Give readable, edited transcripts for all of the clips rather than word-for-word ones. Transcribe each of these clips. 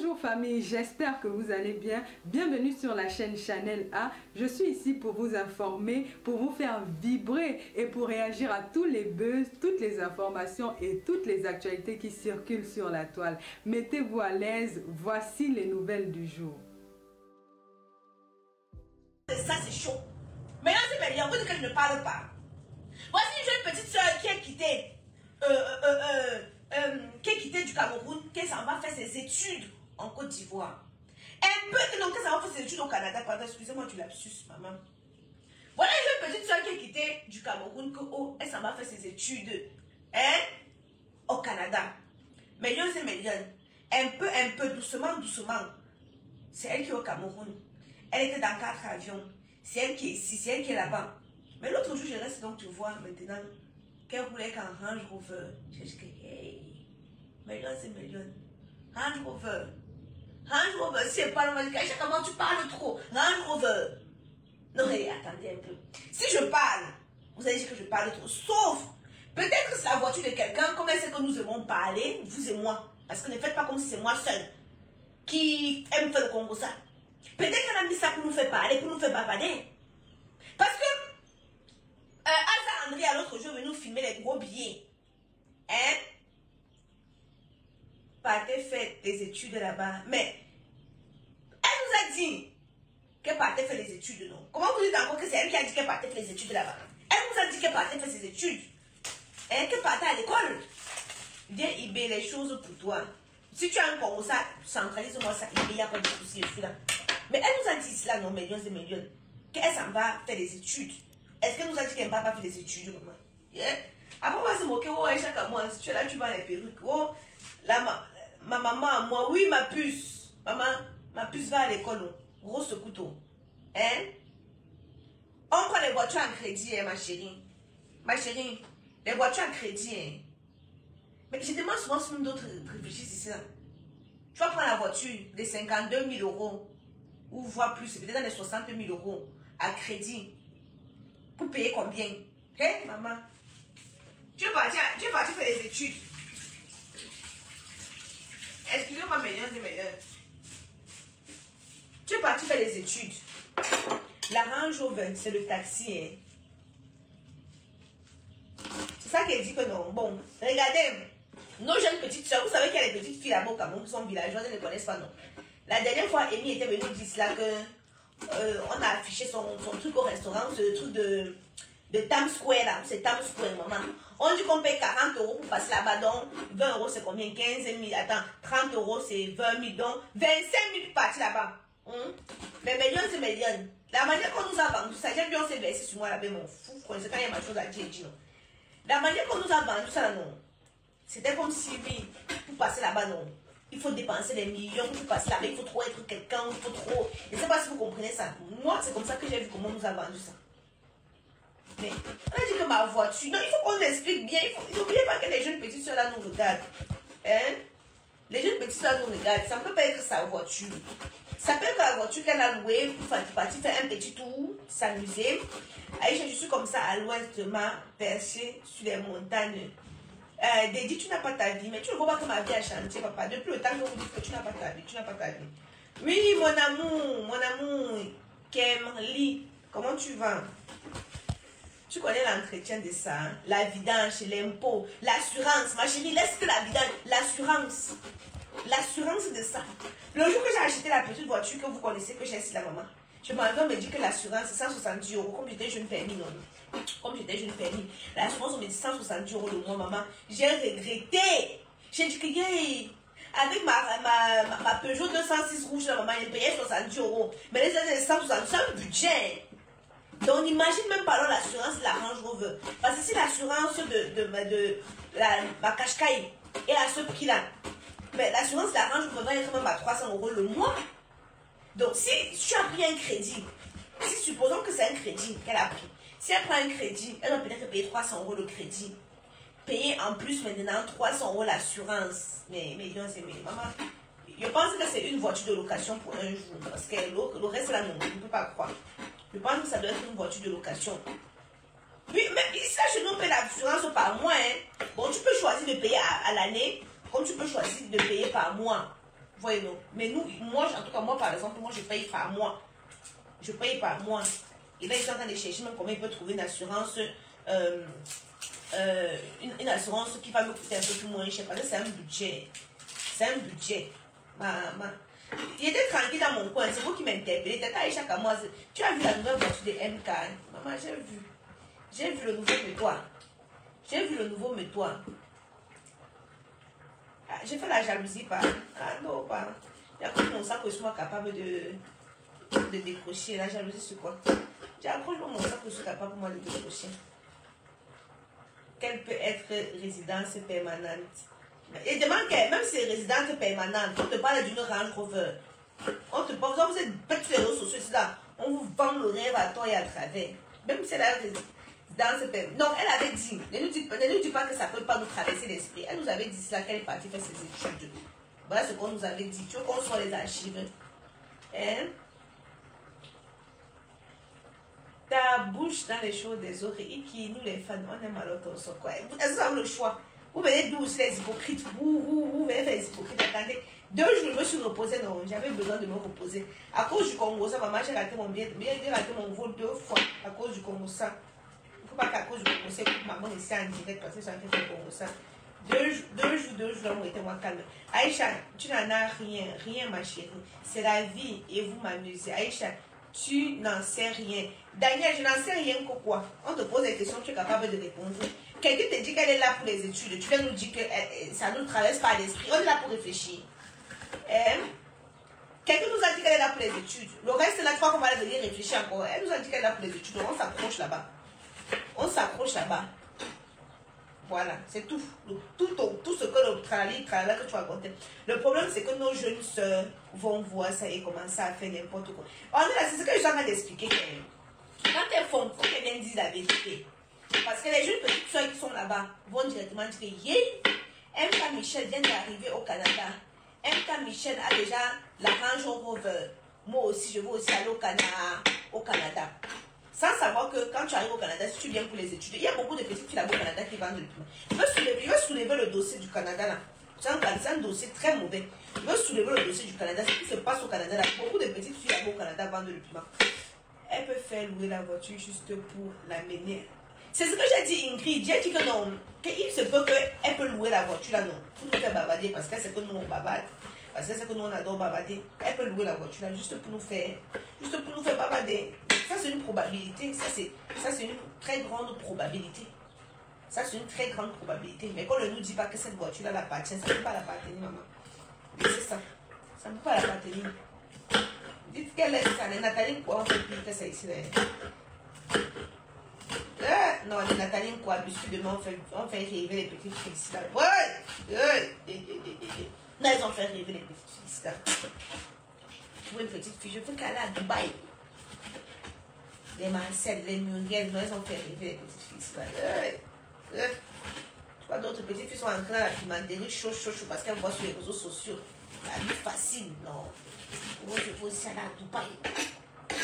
Bonjour famille, j'espère que vous allez bien. Bienvenue sur la chaîne Chanel A. Je suis ici pour vous informer, pour vous faire vibrer et pour réagir à tous les buzz, toutes les informations et toutes les actualités qui circulent sur la toile. Mettez-vous à l'aise, voici les nouvelles du jour. Ça c'est chaud. Maintenant c'est bien, vous dites que je ne parle pas. Voici une jeune petite soeur qui a quitté du Cameroun, qui s'en va faire ses études en Côte d'Ivoire. Un peu que non, que ça va faire ses études au Canada, pardon, excusez-moi du lapsus, maman. Voilà une jeune petite soeur qui a quitté du Cameroun, elle s'en va faire ses études au Canada. Millions et millions. Un peu, doucement. C'est elle qui est au Cameroun. Elle était dans 4 avions. C'est elle qui est ici, c'est elle qui est là-bas. Mais l'autre jour, je reste donc, tu vois, maintenant, qu'elle roulait qu'en Range Rover. Je dis que, hey, millions et millions. Range Rover. Range Rover, c'est pas normal. Comment tu parles trop? Range Rover. Non, mais attendez un peu. Si je parle, vous allez dire que je parle trop. Sauf, peut-être que c'est la voiture de quelqu'un, comme elle sait que nous aimons parler, vous et moi. Parce que ne faites pas comme si c'est moi seul qui aime faire le Congo ça. Peut-être qu'elle a mis ça pour nous faire parler, pour nous faire bavarder. Parce que Alpha André, à l'autre jour, veut nous filmer les gros billets. Hein? Partez faire des études là-bas. Mais elle nous a dit qu'elle partait faire les études, non? Comment vous dites encore que c'est elle qui a dit qu'elle partait faire les études là-bas? Elle nous a dit qu'elle partait faire ses études. Hein? Qu'elle partait à l'école. Viens Ibé les choses pour toi. Si tu as un Congo, ça, centralise-moi ça. Il n'y a pas de souci, je suis là. Mais elle nous a dit cela, non, millions et millions, qu'elle s'en va faire des études. Est-ce qu'elle nous a dit qu'elle ne va pas faire des études, maman? Yeah. Après, on va se moquer, oh, chaque mois, si tu es là, tu vas les perruques. Oh, là, ma maman, moi, oui, ma puce. Maman, ma puce va à l'école, gros couteau. Hein? On prend les voitures en crédit, hein, ma chérie. Ma chérie, les voitures en crédit, hein. Mais je demande souvent si d'autres réfléchissent ici. Tu vas prendre la voiture de 52 000 euros. Ou voire plus, peut-être dans les 60 000 euros à crédit. Pour payer combien? Hé, maman? Tu es parti faire les études. Excusez-moi, millions et millions. Tu es parti faire les études. La Range Rover, c'est le taxi. Hein. C'est ça qu'elle dit que non. Bon, regardez. Nos jeunes petites soeurs, vous savez qu'il y a les petites filles là-bas au Cameroun qui sont villageoises, elles ne connaissent pas, non. La dernière fois, Amy était venue dire là que on a affiché son truc au restaurant, ce truc de Times Square là, c'est Times Square, maman. On dit qu'on paye 40 euros pour passer là-bas, donc 20 euros c'est combien? 15 000, attends, 30 euros c'est 20 000, donc 25 000 pour partir là-bas. Mais millions c'est millions. La manière qu'on nous a vendu ça, j'ai vu on s'est versé sur moi là-bas, mon fou, quand il y a ma chose à dire, non. La manière qu'on nous a vendu ça, non. C'était comme si, oui, pour passer là-bas, non. Il faut dépenser des millions pour passer là-bas. Il faut trop être quelqu'un, il faut trop... Je ne sais pas si vous comprenez ça. Moi, c'est comme ça que j'ai vu comment on nous a vendu ça. Mais, on a dit que ma voiture... Non, il faut qu'on explique bien. N'oubliez pas que les jeunes petites soeurs là nous regardent. Hein? Les jeunes petites soeurs nous regardent. Ça ne peut pas être sa voiture. Ça peut être la voiture qu'elle a louée pour partir faire un petit tour, s'amuser. Aïcha, je suis comme ça à l'ouest de ma perchée sur les montagnes. Dédi, tu n'as pas ta vie, mais tu ne vois pas que ma vie a changé, papa. Depuis le temps que vous dites que tu n'as pas ta vie, tu n'as pas ta vie. Oui, mon amour, Kemli, comment tu vas? Tu connais l'entretien de ça, hein? La vidange, l'impôt, l'assurance, ma chérie, laisse que la vidange, l'assurance de ça. Le jour que j'ai acheté la petite voiture que vous connaissez, que j'ai ici la maman, je m'entends me dire que l'assurance c'est 170 euros, comme j'étais jeune permis, non? Comme j'étais jeune permis, l'assurance on me dit 170 euros le mois, maman. J'ai regretté. J'ai dit que, yeah, avec ma Peugeot 206 rouge, la maman, elle payait 70 euros. Mais les 170, c'est un budget. Donc, n'imagine même pas l'assurance de la Range Rover. Parce que si l'assurance de ma Qashqai est à ce prix-là, mais l'assurance de la Range Rover va être même à 300 euros le mois. Donc, si tu as pris un crédit, si supposons que c'est un crédit qu'elle a pris, si elle prend un crédit, elle va peut-être payer 300 euros le crédit. Payer en plus maintenant 300 euros l'assurance. Mais c'est maman. Je pense que c'est une voiture de location pour un jour. Parce que le reste là, non, je ne peux pas croire. Je pense que ça doit être une voiture de location. Oui, mais ici, chez nous, on paye l'assurance par mois. Hein. Bon, tu peux choisir de payer à l'année, comme tu peux choisir de payer par mois. Voyez donc. Mais nous, moi, en tout cas, moi, par exemple, moi, je paye par mois. Je paye par mois. Et là, ils sont en train de chercher même comment ils peuvent trouver une assurance, une assurance qui va me coûter un peu plus moins cher. Parce que c'est un budget. C'est un budget. Il était tranquille dans mon coin. C'est vous qui m'interpellez. Tata Aïcha Kamoa, tu as vu la nouvelle voiture de MK? Maman, j'ai vu. J'ai vu le nouveau métois. J'ai vu le nouveau métois. Ah, j'ai fait la jalousie par. Ah non, pas. Il y a comme mon sac que je sois capable de décrocher. La jalousie, c'est quoi? J'ai accroché mon sac que je suis capable pour moi de décrocher. Quelle peut être résidence permanente? Et demande que même si c'est résidence permanente, on te parle d'une Range Rover. On te parle, vous êtes bêtes sur les réseaux sociaux, là. On vous vend le rêve à tort et à travers. Même si c'est la résidence permanente. Donc, elle avait dit, ne nous dis pas que ça ne peut pas nous traverser l'esprit. Elle nous avait dit cela qu'elle est partie faire ses études. Voilà ce qu'on nous avait dit. Tu veux qu'on soit les archives? Hein? Ta bouche dans les choses des autres et qui, nous les fans, on aime alors qu'on soit quoi? Est-ce que vous avez le choix? Vous venez d'où aussi les hypocrites? Vous venez faire les hypocrites. Attendez, 2 jours, je me suis reposée. Non, j'avais besoin de me reposer. À cause du Congo, ça, maman, j'ai raté mon billet. J'ai raté mon vol 2 fois à cause du Congo, ça. Il ne faut pas qu'à cause du Congo, c'est que maman ici en direct parce que j'ai fait le Congo, ça. 2 jours, on était moins calme. Aïcha, tu n'en as rien, ma chérie. C'est la vie et vous m'amusez. Aïcha, tu n'en sais rien. Daniel, je n'en sais rien que quoi. On te pose des questions, tu es capable de répondre. Quelqu'un te dit qu'elle est là pour les études. Tu viens nous dire que ça ne nous traverse pas l'esprit. On est là pour réfléchir. Quelqu'un nous a dit qu'elle est là pour les études. Le reste, là, 3 fois, on va venir réfléchir encore. Elle nous a dit qu'elle est là pour les études. On s'approche là-bas. On s'approche là-bas. Voilà, c'est tout. Tout ce que le tralali que tu as raconté. Le problème, c'est que nos jeunes soeurs vont voir ça et commencer à faire n'importe quoi. On est là, c'est ce que je suis en train d'expliquer. Quand elles font, faut qu'elles viennent dire la vérité. Parce que les jeunes petites soeurs qui sont là-bas vont directement dire yeah, MK Michel vient d'arriver au Canada. MK Michel a déjà la Range Rover. Moi aussi, je veux aussi aller au Canada. Sans savoir que quand tu arrives au Canada, si tu viens pour les études, il y a beaucoup de petites filles là-bas au Canada qui vendent le piment. Je veux soulever le dossier du Canada là. C'est un dossier très mauvais. Je veux soulever le dossier du Canada. Ce qui se passe au Canada là, beaucoup de petites filles là-bas au Canada vendent le piment. Elle peut faire louer la voiture juste pour l'amener. C'est ce que j'ai dit, Ingrid. J'ai dit que non, qu'il se peut qu'elle peut louer la voiture là, non. Pour nous faire bavarder parce qu'elle sait que nous on bavarde. Parce que c'est que nous on adore bavarder. Elle peut louer la voiture là juste pour nous faire bavarder. Ça c'est une probabilité. Ça c'est une très grande probabilité. Ça c'est une très grande probabilité. Mais qu'on ne nous dit pas que cette voiture là l'appartient, ça ne peut pas l'appartenir, maman. C'est ça. Ça ne peut pas l'appartenir. Dites qu'elle est ça. Les Nathalie quoi, on fait plus que ça ici là. Non, les Nathalie quoi, puisque demain on fait rêver les petites filles ici là. Ouais. Non, ils ont fait rêver les petites filles ici là. Tu vois une petite fille, je veux qu'elle aille à Dubaï. Les Marcel, les Muriel, non, ils ont fait rêver les petites filles ici là. Tu vois, d'autres petites filles sont en train d'apimenter chaud parce qu'elles voient sur les réseaux sociaux. La vie facile, non. Moi, je veux aussi aller à Dubaï.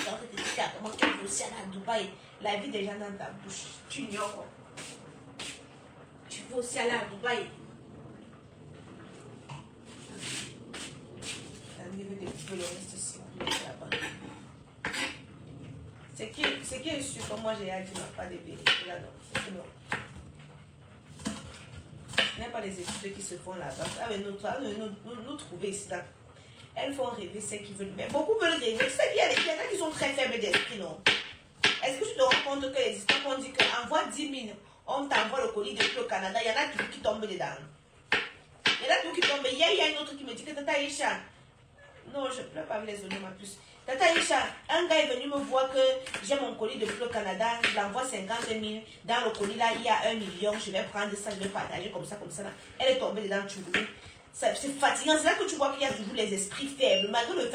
Quand tu te dis comment tu veux aussi aller à Dubaï, la vie des gens dans ta bouche, tu ignores. Tu veux aussi aller à Dubaï. La vie veut découper le reste ici. Ce qui est sûr, comme moi j'ai dit, tu n'as pas de vérité là-dedans. C'est non. Il n'y a pas les études qui se font là-bas. Ah, mais nous trouver ici là. Elles font rêver ce qu'ils veulent. Mais beaucoup veulent rêver. Tu sais qu'il y en a qui sont très faibles d'esprit, non? Est-ce que tu te rends compte que les histoires qu'on dit qu'envoie 10 000, on t'envoie le colis depuis le Canada, il y en a tout qui tombent dedans. Il y en a tout qui tombent. Hier, il y a une autre qui me dit que Tata Aïcha. Non, je ne pleure pas avec les oignons en plus. Tata Aïcha, un gars est venu me voir que j'ai mon colis depuis le Canada, je l'envoie 50 000. Dans le colis là, il y a 1 million, je vais prendre ça, je vais partager comme ça là. Elle est tombée dedans, tu vois. C'est fatigant, c'est là que tu vois qu'il y a toujours les esprits faibles, malgré le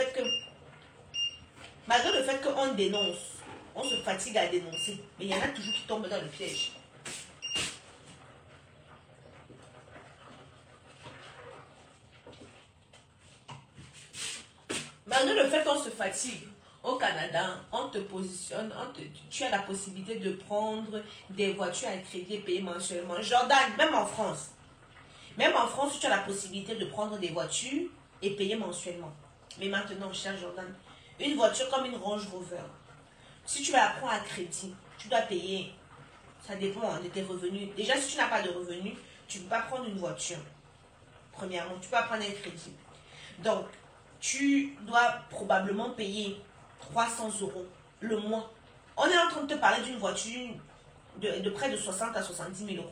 fait qu'on dénonce, on se fatigue à dénoncer, mais il y en a toujours qui tombent dans le piège. Malgré le fait qu'on se fatigue, au Canada, on te positionne, tu as la possibilité de prendre des voitures à crédit et payer mensuellement. Jordan, même en France, tu as la possibilité de prendre des voitures et payer mensuellement. Mais maintenant, cher Jordan, une voiture comme une Range Rover, si tu vas la prendre à crédit, tu dois payer. Ça dépend de tes revenus. Déjà, si tu n'as pas de revenus, tu ne peux pas prendre une voiture. Premièrement, tu peux pas prendre un crédit. Donc, tu dois probablement payer 300 € le mois. On est en train de te parler d'une voiture de près de 60 à 70 000 €.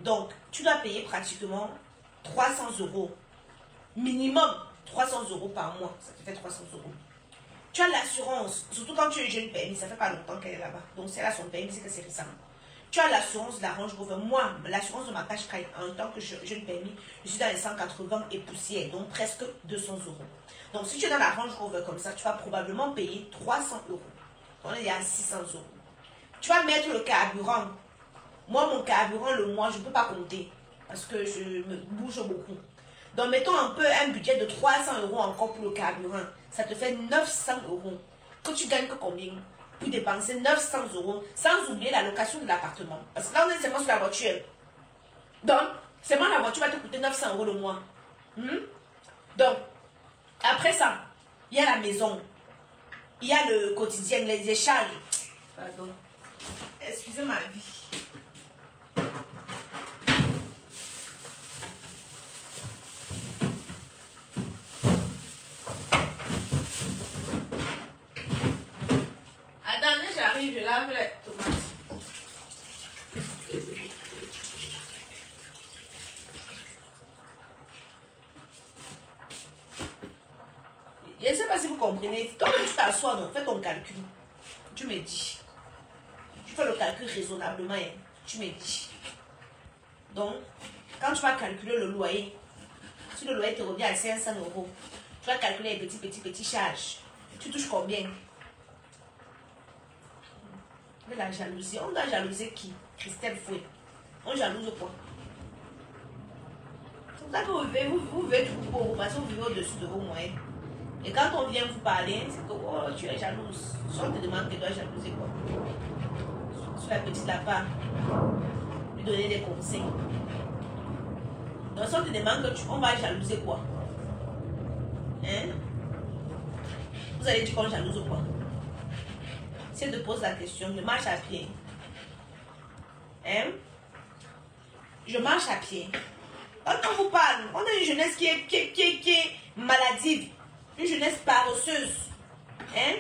Donc, tu dois payer pratiquement 300 € minimum. 300 € par mois, ça te fait 300 €. Tu as l'assurance, surtout quand tu es jeune PMI, ça fait pas longtemps qu'elle est là-bas. Donc, si elle a son PMI, c'est que c'est récent. Tu as l'assurance de la Range Rover. Moi, l'assurance de ma Qashqai, en tant que jeune PMI, je suis dans les 180 et poussière, donc presque 200 €. Donc, si tu es dans la Range Rover comme ça, tu vas probablement payer 300 €. On est à 600 €. Tu vas mettre le carburant. Moi, mon carburant, le mois, je ne peux pas compter parce que je me bouge beaucoup. Donc, mettons un budget de 300 € encore pour le carburant. Ça te fait 900 €. Que tu gagnes que combien? Pour dépenser 900 €, sans oublier la location de l'appartement. Parce que là, on est seulement sur la voiture. Donc, seulement la voiture va te coûter 900 € le mois. Donc, après ça, il y a la maison. Il y a le quotidien, les charges. Pardon. Excusez ma vie. Attendez, j'arrive, je lave les tomates. Je ne sais pas si vous comprenez. Quand tu t'assois, fais ton calcul. Tu me dis. Tu fais le calcul raisonnablement. Hein. Tu me dis. Donc, quand tu vas calculer le loyer, si le loyer te revient à 500 €, tu vas calculer les petits charges. Tu touches combien? De la jalousie. On doit jalouser qui? Christelle Fouet. On jalouse quoi? C'est pour ça que vous vivez tout pauvre parce que vous vivez au-dessus de vos moyens. Et quand on vient vous parler, c'est que oh, tu es jalouse. Si on te demande que tu dois jalouser quoi? Sur la petite lapin, lui donner des conseils. Donc si on te demande que on va jalouser quoi? Hein? Vous allez dire qu'on jalouse quoi? Si elle te pose la question, je marche à pied. Hein? Je marche à pied. Quand on vous parle, on a une jeunesse qui est maladive. Une jeunesse paresseuse. Hein?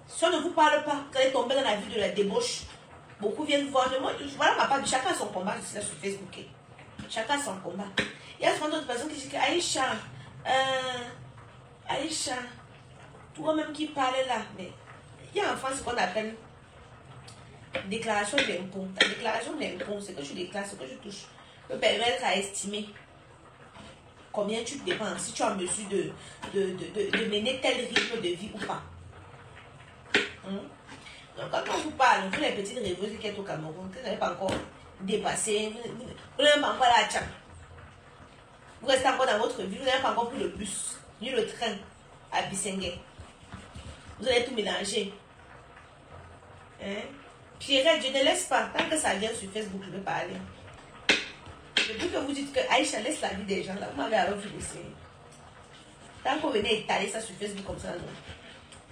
Si on ne vous parle pas, vous allez tomber dans la vie de la débauche. Beaucoup viennent voir. Voilà ma part. Chacun a son combat. Je suis là sur Facebook. Chacun a son combat. Il y a souvent d'autres personnes qui disent que Aïcha, Aïcha, toi-même qui parles là. Mais il y a en France ce qu'on appelle déclaration d'impôt. La déclaration d'impôt, c'est que tu déclares ce que tu touches. Peut permettre à estimer combien tu dépenses, si tu es en mesure de mener tel rythme de vie ou pas. Donc quand on vous parle, vous les petites rêveuses qui sont au Cameroun, que vous n'avez pas encore dépassé, vous n'avez pas encore la tchap. Vous restez encore dans votre vie, vous n'avez pas encore pris le bus, ni le train à Bissengue. Vous allez tout mélanger. Hein? Pierrette, je ne laisse pas. Tant que ça vient sur Facebook, je vais parler. Depuis que vous dites que Aïcha laisse la vie des gens, là, vous m'avez alors vu laisser. Tant que vous venez étaler ça sur Facebook comme ça, non.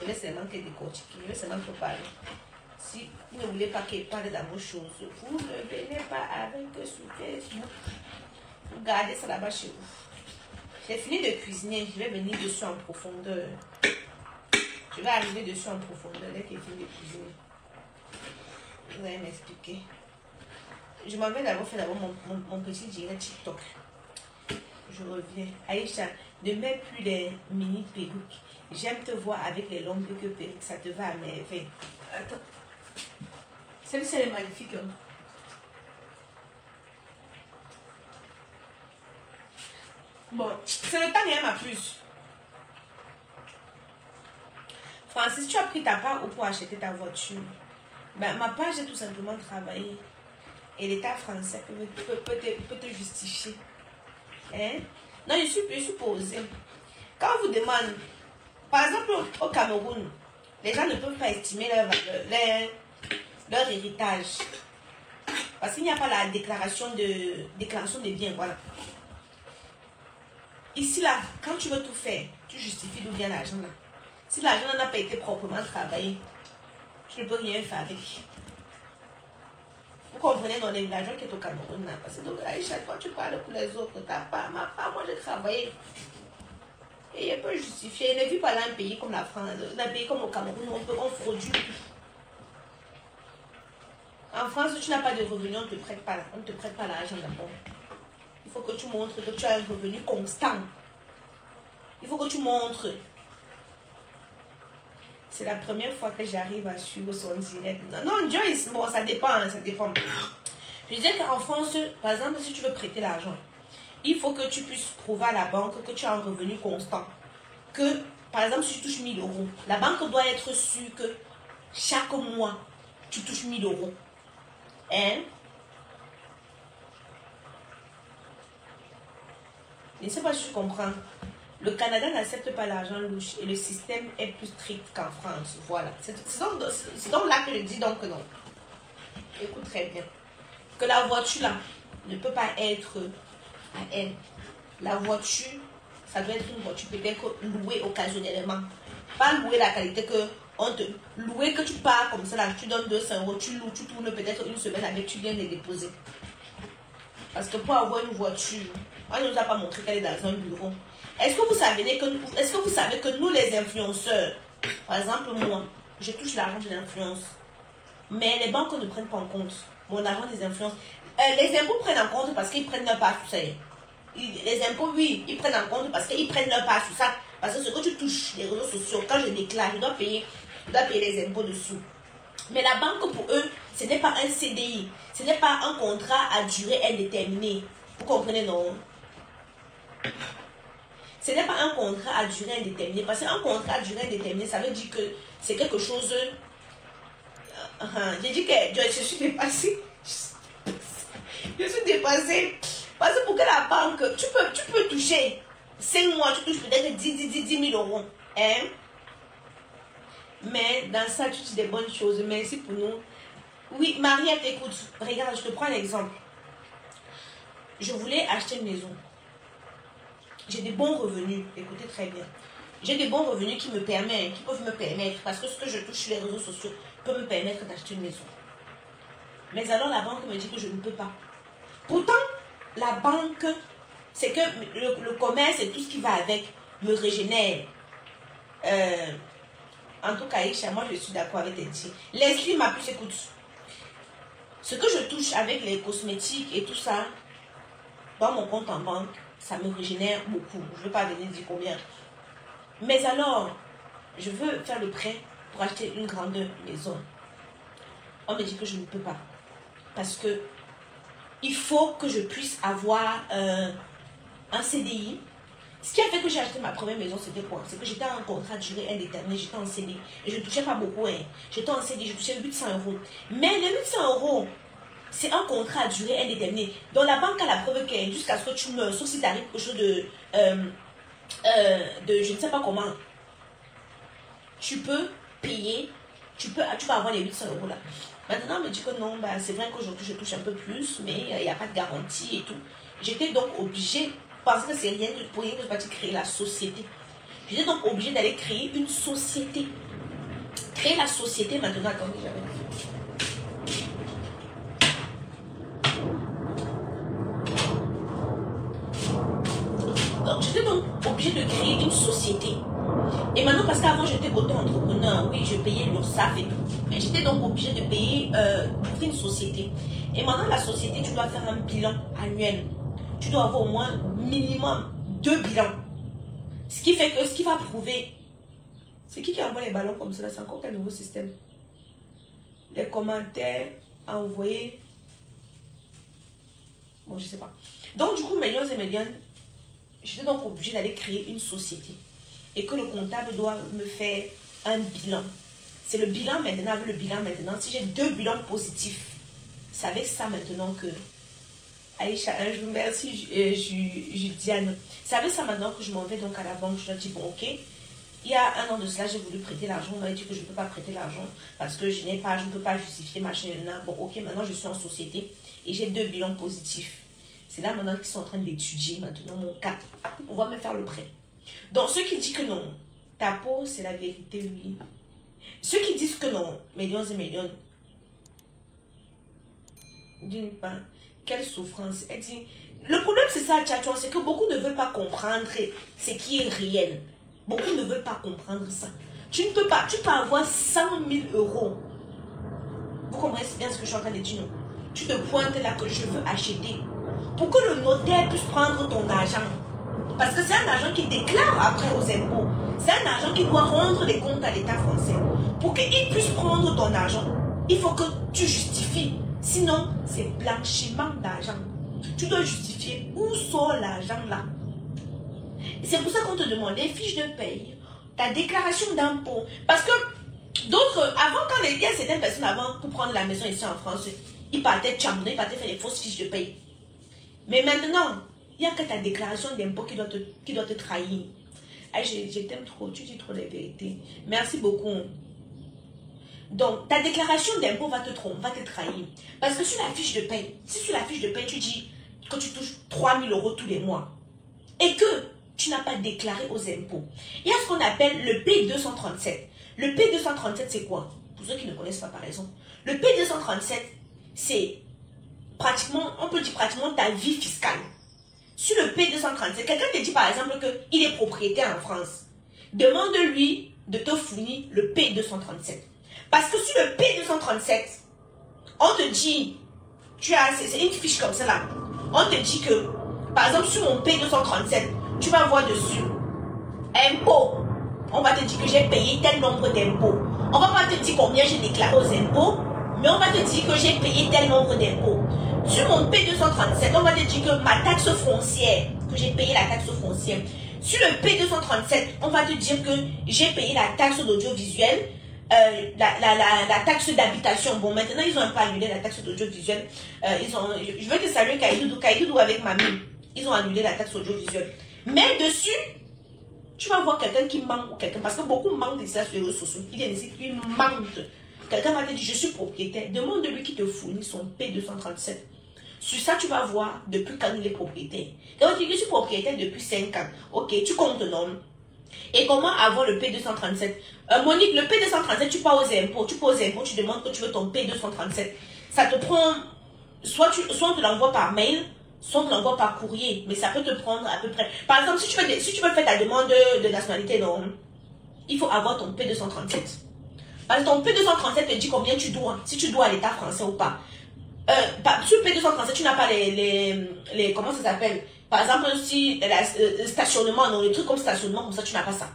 Je vais seulement que décortiquer, je vais seulement que parler. Si vous ne voulez pas qu'elle parle dans vos choses, vous ne venez pas avec sur Facebook. Vous gardez ça là-bas chez vous. J'ai fini de cuisiner, je vais venir dessus en profondeur. Je vais arriver dessus en profondeur dès qu'il finit de cuisiner. Vous allez m'expliquer. Je m'en vais d'abord faire mon petit direct TikTok. Je reviens. Aïcha, ne mets plus les mini perruques. J'aime te voir avec les longues perruques. Ça te va à merveille. Attends. Celle-ci, elle est magnifique. Hein? Bon, c'est le temps rien ma plus. Francis, tu as pris ta part ou pour acheter ta voiture? Ben, ma part, j'ai tout simplement travaillé. Et l'État français peut te justifier. Hein? Non, je suis posée. Quand on vous demande, par exemple au Cameroun, les gens ne peuvent pas estimer leur héritage. Parce qu'il n'y a pas la déclaration de biens. Voilà. Ici, là, quand tu veux tout faire, tu justifies d'où vient l'argent là. Si l'argent n'a pas été proprement travaillé, tu ne peux rien faire avec. Vous comprenez dans l'argent qui est au Cameroun là. Parce que donc, chaque fois tu parles pour les autres, ta part, ma part, moi j'ai travaillé. Et il peut justifier. Il ne vit pas dans un pays comme la France, dans un pays comme au Cameroun, on fraudule. En France, si tu n'as pas de revenus, on ne te prête pas l'argent d'abord. Il faut que tu montres que tu as un revenu constant. Il faut que tu montres. C'est la première fois que j'arrive à suivre son direct. Non, Joyce, bon, ça dépend, ça dépend. Je disais qu'en France, par exemple, si tu veux prêter l'argent, il faut que tu puisses prouver à la banque que tu as un revenu constant. Que, par exemple, si tu touches 1000 euros, la banque doit être sûre que chaque mois, tu touches 1000 euros. Hein? Je ne sais pas si tu comprends. Le Canada n'accepte pas l'argent louche et le système est plus strict qu'en France. Voilà. C'est donc là que je dis donc non. Écoute très bien. Que la voiture là ne peut pas être à elle. La voiture, ça doit être une voiture peut-être louée occasionnellement. Pas louer la qualité que on te louer que tu pars comme ça là, tu donnes 200 euros, tu loues, tu tournes peut-être une semaine avec, tu viens les déposer. Parce que pour avoir une voiture, on ne nous a pas montré qu'elle est dans un bureau. Est-ce que vous savez que nous les influenceurs, par exemple moi, je touche l'argent de l'influence, mais les banques ne prennent pas en compte mon argent des influences. Les impôts prennent en compte parce qu'ils prennent leur part sur ça. Les impôts, oui, ils prennent en compte parce qu'ils prennent leur part sur ça. Parce que ce que tu touches, les réseaux sociaux, quand je déclare, je dois payer les impôts dessous. Mais la banque, pour eux, ce n'est pas un CDI. Ce n'est pas un contrat à durée indéterminée. Vous comprenez, non? Ce n'est pas un contrat à durée indéterminée. Parce qu'un contrat à durée indéterminée, ça veut dire que c'est quelque chose... J'ai dit que je suis dépassée. Je suis dépassée. Parce que pour que la banque, tu peux toucher 5 mois, tu touches peut-être 10 000 euros. Hein? Mais dans ça, tu dis des bonnes choses. Merci pour nous. Oui, Mariette, écoute, regarde, je te prends un exemple. Je voulais acheter une maison. J'ai des bons revenus. Écoutez très bien. J'ai des bons revenus qui peuvent me permettre, parce que ce que je touche sur les réseaux sociaux peut me permettre d'acheter une maison. Mais alors la banque me dit que je ne peux pas. Pourtant, la banque, c'est que le commerce et tout ce qui va avec me régénère. En tout cas, Aïcha, moi je suis d'accord avec tes dires. Leslie m'a pu s'écouter. Ce que je touche avec les cosmétiques et tout ça, dans mon compte en banque, ça me régénère beaucoup. Je ne veux pas venir dire combien. Mais alors, je veux faire le prêt pour acheter une grande maison. On me dit que je ne peux pas. Parce que il faut que je puisse avoir un CDI. Ce qui a fait que j'ai acheté ma première maison, c'était quoi? C'est que j'étais en contrat de durée indéterminée, j'étais en CDI. Et je ne touchais pas beaucoup. Hein. J'étais en CDI, je touchais 800 euros. Mais les 800 euros, c'est un contrat à durée indéterminée. Donc la banque a la preuve que jusqu'à ce que tu meurs, sauf si tu arrives quelque chose de je ne sais pas comment, tu peux payer, tu vas avoir les 800 euros là. Maintenant, on me dit que non, bah, c'est vrai qu'aujourd'hui je touche un peu plus, mais il n'y a pas de garantie et tout. J'étais donc obligée, parce que c'est rien pour rien que je vais créer la société. J'étais donc obligée d'aller créer une société. Créer la société maintenant, attendez, j'avais... J'étais donc obligée de créer une société. Et maintenant, parce qu'avant j'étais auto-entrepreneur, oui, je payais l'URSSAF et tout. Mais j'étais donc obligée de payer pour une société. Et maintenant, la société, tu dois faire un bilan annuel. Tu dois avoir au moins minimum 2 bilans. Ce qui fait que ce qui va prouver. C'est qui envoie les ballons comme ça? C'est encore quel nouveau système? Les commentaires envoyés. Bon, je sais pas. Donc, du coup, millions et millions. J'étais donc obligée d'aller créer une société. Et que le comptable doit me faire un bilan. C'est le bilan maintenant, avec le bilan maintenant. Si j'ai 2 bilans positifs, c'est avec ça maintenant que... Aïcha, un jour, merci Juliane. C'est avec ça maintenant que je m'en vais donc à la banque. Je leur dis, bon, ok. Il y a 1 an de cela, j'ai voulu prêter l'argent. On m'a dit que je ne peux pas prêter l'argent parce que je ne peux pas justifier ma chaîne. Bon, ok, maintenant je suis en société et j'ai 2 bilans positifs. C'est là maintenant qu'ils sont en train d'étudier maintenant mon cas pour pouvoir me faire le prêt. Donc, ceux qui disent que non, ta peau, c'est la vérité, oui. Ceux qui disent que non, millions et millions, d'une part, quelle souffrance. Elle dit, le problème c'est ça, Tchatchouan, c'est que beaucoup ne veulent pas comprendre ce qui est réel. Beaucoup ne veulent pas comprendre ça. Tu ne peux pas, tu peux avoir 100 000 euros. Vous comprenez bien ce que je suis en train de dire, non? Tu te pointes là que je veux acheter. Pour que le notaire puisse prendre ton argent. Parce que c'est un argent qui déclare après aux impôts. C'est un argent qui doit rendre les comptes à l'État français. Pour qu'il puisse prendre ton argent, il faut que tu justifies. Sinon, c'est blanchiment d'argent. Tu dois justifier où sort l'argent là. C'est pour ça qu'on te demande les fiches de paye, ta déclaration d'impôt. Parce que d'autres, avant, quand il y a certaines personnes avant, pour prendre la maison ici en France, ils partaient chambrer, ils partaient faire les fausses fiches de paye. Mais maintenant, il n'y a que ta déclaration d'impôt qui doit te trahir. Hey, je t'aime trop, tu dis trop la vérité. Merci beaucoup. Donc, ta déclaration d'impôt va te trahir. Parce que sur la fiche de paye, si sur la fiche de paye, tu dis que tu touches 3 000 euros tous les mois et que tu n'as pas déclaré aux impôts, il y a ce qu'on appelle le P237. Le P237, c'est quoi? Pour ceux qui ne connaissent pas par exemple. Le P237, c'est pratiquement, on peut dire pratiquement ta vie fiscale. Sur le P237, quelqu'un te dit par exemple qu'il est propriétaire en France. Demande-lui de te fournir le P237. Parce que sur le P237, on te dit, c'est une fiche comme ça là. On te dit que, par exemple, sur mon P237, tu vas voir dessus, impôts. On va te dire que j'ai payé tel nombre d'impôts. On va pas te dire combien j'ai déclaré aux impôts, mais on va te dire que j'ai payé tel nombre d'impôts. Sur mon P237, on va te dire que ma taxe foncière, que j'ai payé la taxe foncière. Sur le P237, on va te dire que j'ai payé la taxe d'audiovisuel, la taxe d'habitation. Bon, maintenant, ils ont un peu annulé la taxe d'audiovisuel. Je veux te saluer Kaïdoudou avec Mamie. Ils ont annulé la taxe audiovisuelle. Mais dessus, tu vas voir quelqu'un qui manque ou quelqu'un. Parce que beaucoup manquent de ça sur les réseaux sociaux. Il y a des qui manquent. Quelqu'un va te dire, je suis propriétaire. Demande-lui qui te fournit son P237. Sur ça, tu vas voir depuis quand il est propriétaire. Quand tu dis, je suis propriétaire depuis 5 ans. Ok, tu comptes ton nom. Et comment avoir le P237? Monique, le P237, tu pars aux impôts. Tu pars aux impôts, tu demandes que tu veux ton P237. Ça te prend, soit on te l'envoie par mail, soit on te l'envoie par courrier. Mais ça peut te prendre à peu près. Par exemple, si tu veux faire ta demande de nationalité, non, il faut avoir ton P237. Parce que ton P237 te dit combien tu dois, si tu dois à l'État français ou pas. Sur le P237, tu n'as pas les comment ça s'appelle? Par exemple, si stationnement, non, les trucs comme stationnement, comme ça, tu n'as pas ça.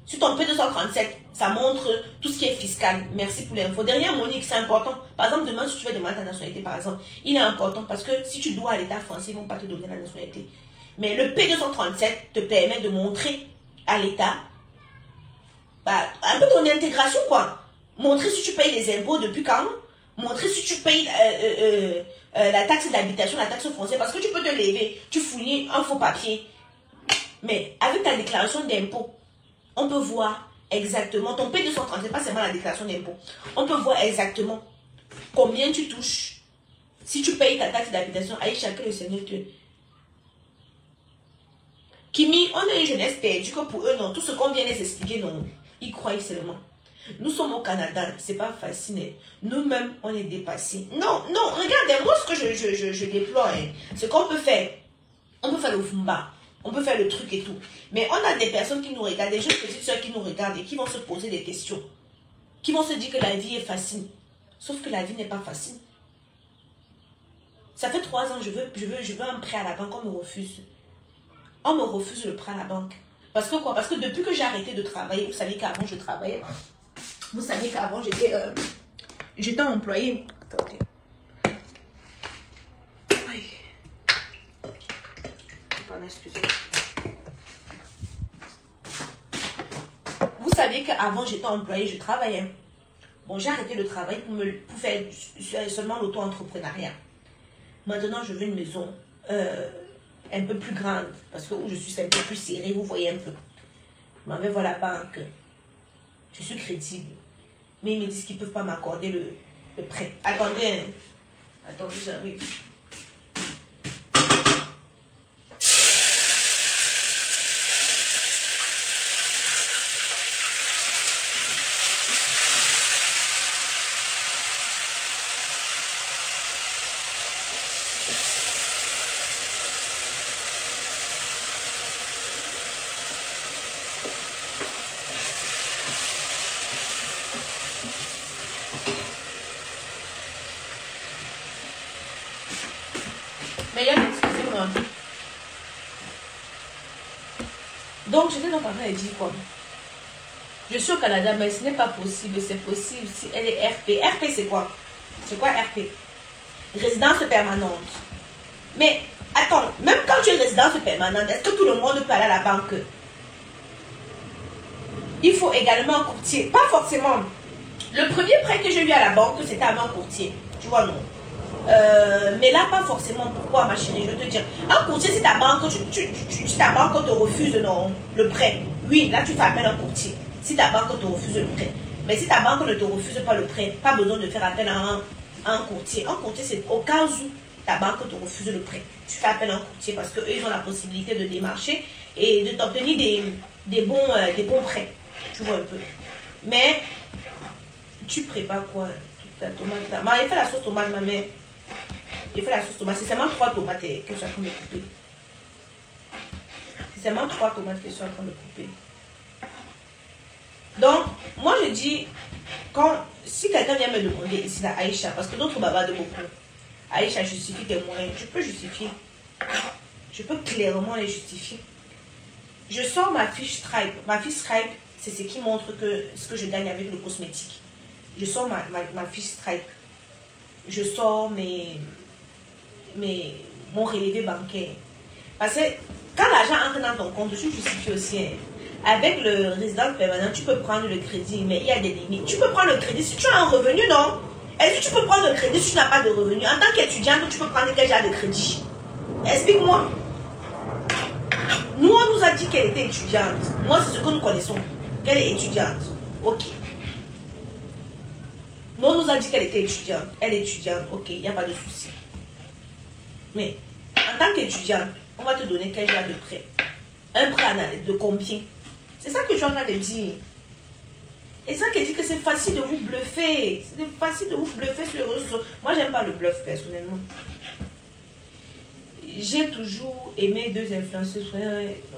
Sur ton P237, ça montre tout ce qui est fiscal. Merci pour l'info. Derrière Monique, c'est important. Par exemple, demain, si tu veux demander ta nationalité, par exemple, il est important parce que si tu dois à l'État français, ils ne vont pas te donner la nationalité. Mais le P237 te permet de montrer à l'État un peu ton intégration, quoi. Montrer si tu payes les impôts depuis quand. Montrer si tu payes la taxe d'habitation, la taxe foncière, parce que tu peux te lever, tu fournis un faux papier. Mais avec ta déclaration d'impôt, on peut voir exactement, ton P237, pas seulement la déclaration d'impôt, on peut voir exactement combien tu touches. Si tu payes ta taxe d'habitation, Aïcha, que le Seigneur te... Kimi, on a une jeunesse perdue que pour eux, non, tout ce qu'on vient les expliquer, non, ils croient seulement. Nous sommes au Canada, c'est pas facile. Nous-mêmes, on est dépassés. Non, non, regardez, moi, ce que je déploie, ce qu'on peut faire, on peut faire le Fumba, on peut faire le truc et tout. Mais on a des personnes qui nous regardent, des jeunes petites soeurs qui nous regardent et qui vont se poser des questions. Qui vont se dire que la vie est facile. Sauf que la vie n'est pas facile. Ça fait 3 ans, je veux un prêt à la banque, on me refuse. On me refuse le prêt à la banque. Parce que quoi? Parce que depuis que j'ai arrêté de travailler, vous savez qu'avant je travaillais. Vous savez qu'avant j'étais employée. Attendez. Pardon, excusez-moi. Vous savez qu'avant j'étais employée, je travaillais. Bon, j'ai arrêté le travail pour faire seulement l'auto-entrepreneuriat. Maintenant, je veux une maison un peu plus grande. Parce que où je suis un peu plus serrée, vous voyez un peu. Je m'en vais voir la banque. Je suis crédible. Mais ils me disent qu'ils ne peuvent pas m'accorder le prêt. Attendez. Attendez, j'arrive. Donc, j'étais donc en train de dire quoi? Je suis au Canada, mais ce n'est pas possible. C'est possible si elle est RP. RP, c'est quoi? C'est quoi RP? Résidence permanente. Mais, attends, même quand tu es résidence permanente, est-ce que tout le monde peut aller à la banque? Il faut également un courtier. Pas forcément. Le premier prêt que j'ai eu à la banque, c'était avec un courtier. Tu vois, non? Mais là, pas forcément. Pourquoi, ma chérie? Je vais te dire. Un courtier, si ta banque, ta banque te refuse non, le prêt. Oui, là, tu fais appel à un courtier. Si ta banque te refuse le prêt. Mais si ta banque ne te refuse pas le prêt, pas besoin de faire appel à un courtier. Un courtier, c'est au cas où ta banque te refuse le prêt. Tu fais appel à un courtier parce qu'eux, ils ont la possibilité de démarcher et de t'obtenir des bons prêts. Tu vois un peu. Mais, tu prépares quoi? Ta tomate là. Il fait la sauce tomate, ma mère. Il fait la sauce tomate. C'est seulement 3 tomates que je suis en train de couper. C'est seulement 3 tomates que je suis en train de couper. Donc, moi je dis, si quelqu'un vient me demander ici la Aïcha, parce que d'autres bavardent beaucoup, Aïcha justifie tes moyens, je peux justifier. Je peux clairement les justifier. Je sors ma fiche Stripe. Ma fiche Stripe, c'est ce qui montre ce que je gagne avec le cosmétique. Je sors ma fiche Stripe. Je sors mon relevé bancaire. Parce que quand l'argent entre dans ton compte, tu justifies aussi. Hein. Avec le résident permanent, tu peux prendre le crédit, mais il y a des limites. Tu peux prendre le crédit si tu as un revenu, non? Est-ce que tu peux prendre le crédit si tu n'as pas de revenu? En tant qu'étudiante, tu peux prendre quel genre de crédit? Explique-moi. Nous, on nous a dit qu'elle était étudiante. Moi, c'est ce que nous connaissons. Qu'elle est étudiante. Ok. Nous, on nous a dit qu'elle était étudiante. Elle est étudiante. Ok, il n'y a pas de souci. Mais, en tant qu'étudiante, on va te donner quel genre de prêt? Un prêt de combien? C'est ça que je suis en train de dire. Et ça qui dit que c'est facile de vous bluffer. C'est facile de vous bluffer sur les réseaux sociaux. Moi, j'aime pas le bluff, personnellement. J'ai toujours aimé 2 influenceuses.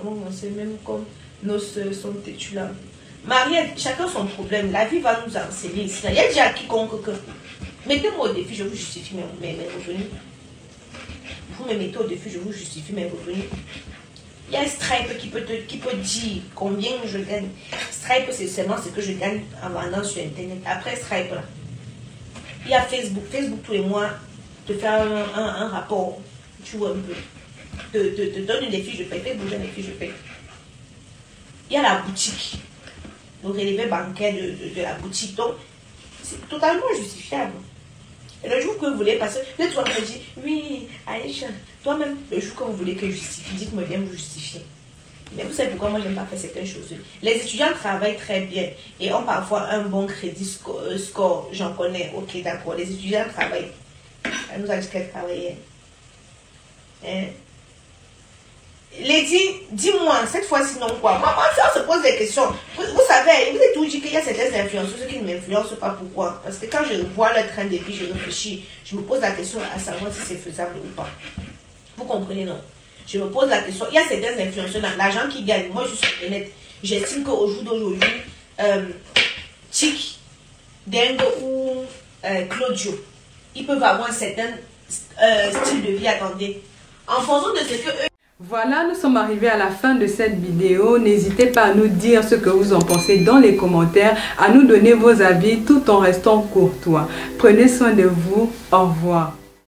On sait même comme nos soeurs sont têtues là. Mariette, chacun son problème. La vie va nous enseigner ici. Il y a déjà quiconque que... Mettez-moi au défi, je vous justifie mes revenus. Vous me mettez au défi, je vous justifie mes revenus. Il y a Stripe qui peut dire combien je gagne. Stripe, c'est seulement ce que je gagne en vendant sur Internet. Après Stripe, là, il y a Facebook. Facebook, tous les mois, te fait un rapport. Tu vois un peu. Te donne des fiches de paie. Facebook donne des fiches de paie. Il y a la boutique. Le relevé bancaire de la boutique. Donc, c'est totalement justifiable. Et le jour que vous voulez passer, le toi me dit, oui, Aïcha, toi-même, le jour que vous voulez que je justifie, dites-moi bien vous justifier. Mais vous savez pourquoi moi j'aime pas faire certaines choses. Les étudiants travaillent très bien et ont parfois un bon crédit score. J'en connais, ok, d'accord. Les étudiants travaillent. Elle nous a dit qu'elle travaillait. Hein? Lady, dis-moi, cette fois-ci non quoi. Moi, on se pose des questions. Vous savez, vous êtes tout dit qu'il y a certaines influenceuses qui ne m'influencent pas. Pourquoi? Parce que quand je vois leur train de vie, je réfléchis. Je me pose la question à savoir si c'est faisable ou pas. Vous comprenez, non? Je me pose la question. Il y a certaines influenceuses, l'argent qu'ils gagnent. Moi, je suis honnête. J'estime qu'au jour d'aujourd'hui, Chic, Dengue ou Claudio, ils peuvent avoir un certain style de vie. Attendez. En fonction de ce que eux... Voilà, nous sommes arrivés à la fin de cette vidéo. N'hésitez pas à nous dire ce que vous en pensez dans les commentaires, à nous donner vos avis tout en restant courtois. Prenez soin de vous. Au revoir.